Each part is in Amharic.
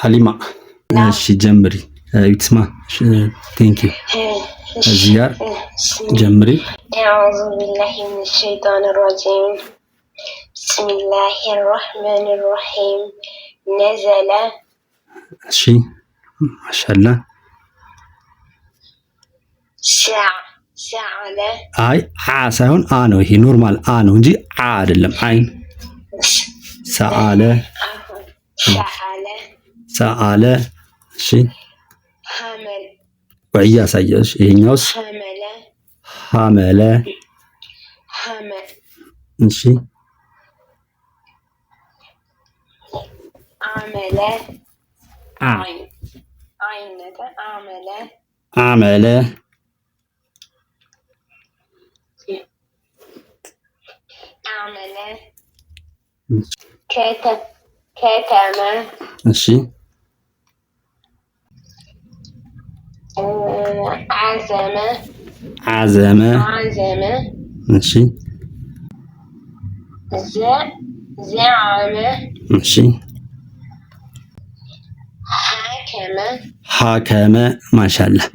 حليمة እሺ ጀምሪ ይትስማ ቴንክ ዩ እዚህ ጋር ጀምሪ أعوذ بالله من الشيطان الرجيم بسم الله الرحمن الرحيم نزل እሺ ማሻአላህ سعل አይ አ ሳይሆን አ ነው ይሄ ኖርማል አ ነው እንጂ አ አይደለም አይን ሰአለ ሰአለ እሺ حمل ወይ ያሳየሽ ይሄኛውስ ሐመለ እሺ عمل عين عمل كتم እሺ عزم እሺ زعم እሺ حكم ማሻአላህ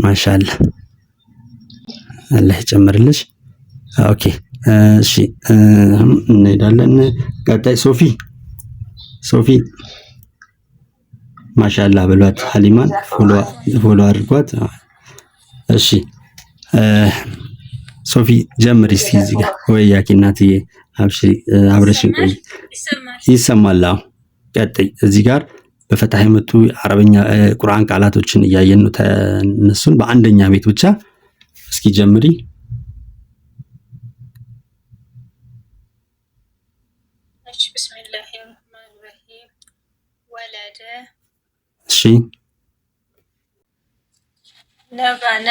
ማሻአላህ አላህ ይጨምርልሽ ኦኬ እሺ እንሄዳለን ቀጣይ ሶፊ ማሻአላህ ብሏት ሐሊማን ፎሎ አድርጓት እሺ ሶፊ ጀምሪ እስቲ እዚህ ጋር ወይ ያኪ እናትዬ አብሽሪ አብረሽን ቆይ ይሰማል ቀጣይ እዚህ ጋር በፈታህ የመጡ አረበኛ ቁርአን ቃላቶችን እያየን ነው ተነሱን በአንደኛ ቤት ብቻ እስኪ ጀምሪ بسم الله الرحمن الرحيم ولد እሺ ለባነ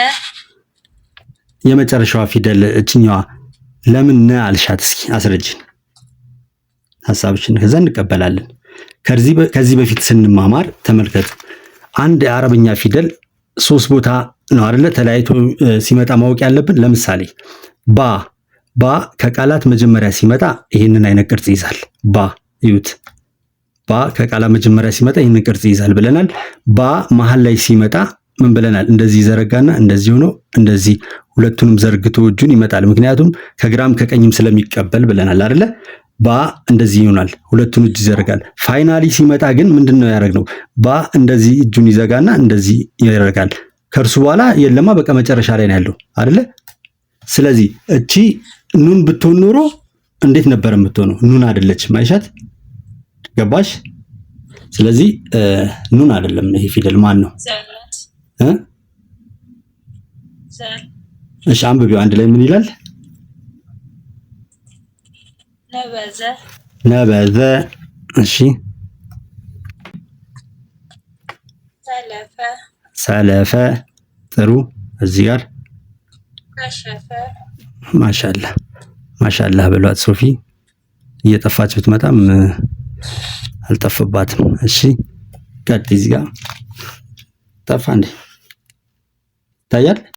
የመጨረሻዋ ፊደል እችኛዋ ለምን ነ አልሻት እስኪ አስረጅን ሐሳብሽን ከዛ እንቀበላለን ከዚህ በፊት ስንማማር ተመልከቱ አንድ የአረበኛ ፊደል 3 ቦታ ነው አይደለ ተለያይቶ ሲመጣ ማወቅ ያለብን ለምሳሌ ባ ከቃላት መጀመሪያ ሲመጣ ይሄንን አይነት ቅርጽ ይዛል ባ ይዩት ባ ከቃላት መጀመሪያ ሲመጣ ይሄንን ቅርጽ ይዛል ብለናል ባ መሃል ላይ ሲመጣ ምን ብለናል እንደዚህ ዘረጋና እንደዚህ ሆኖ እንደዚህ ሁለቱንም ዘርግቶ እጁን ይመጣል ምክንያቱም ከግራም ከቀኝም ስለሚቀበል ብለናል አይደለ ባ እንደዚህ ይሆናል ሁለቱን እጅ ይዘረጋል ፋይናሊ ሲመጣ ግን ምንድነው ያደረግነው ባ እንደዚህ እጁን ይዘጋና እንደዚህ ያደርጋል ከርሱ በኋላ የለማ በቃ መጨረሻ ላይ ነው ያለው አይደለ ስለዚህ እቺ ኑን ብትሆን ኖሮ እንዴት ነበር የምትሆነው ኑን አይደለችም አይሻት ገባሽ ስለዚህ ኑን አይደለም ይሄ ፊደል ማን ነው እሺ አንብቢው አንድ ላይ ምን ይላል ነበዘ እሺ ሰለፈ ጥሩ እዚህ ጋር ማሻአላህ ብሏት ሶፊ እየጠፋች ብትመጣም አልጠፈባትም እሺ ቀጥ እዚህ ጋር ጠፋ እንዴ ታያል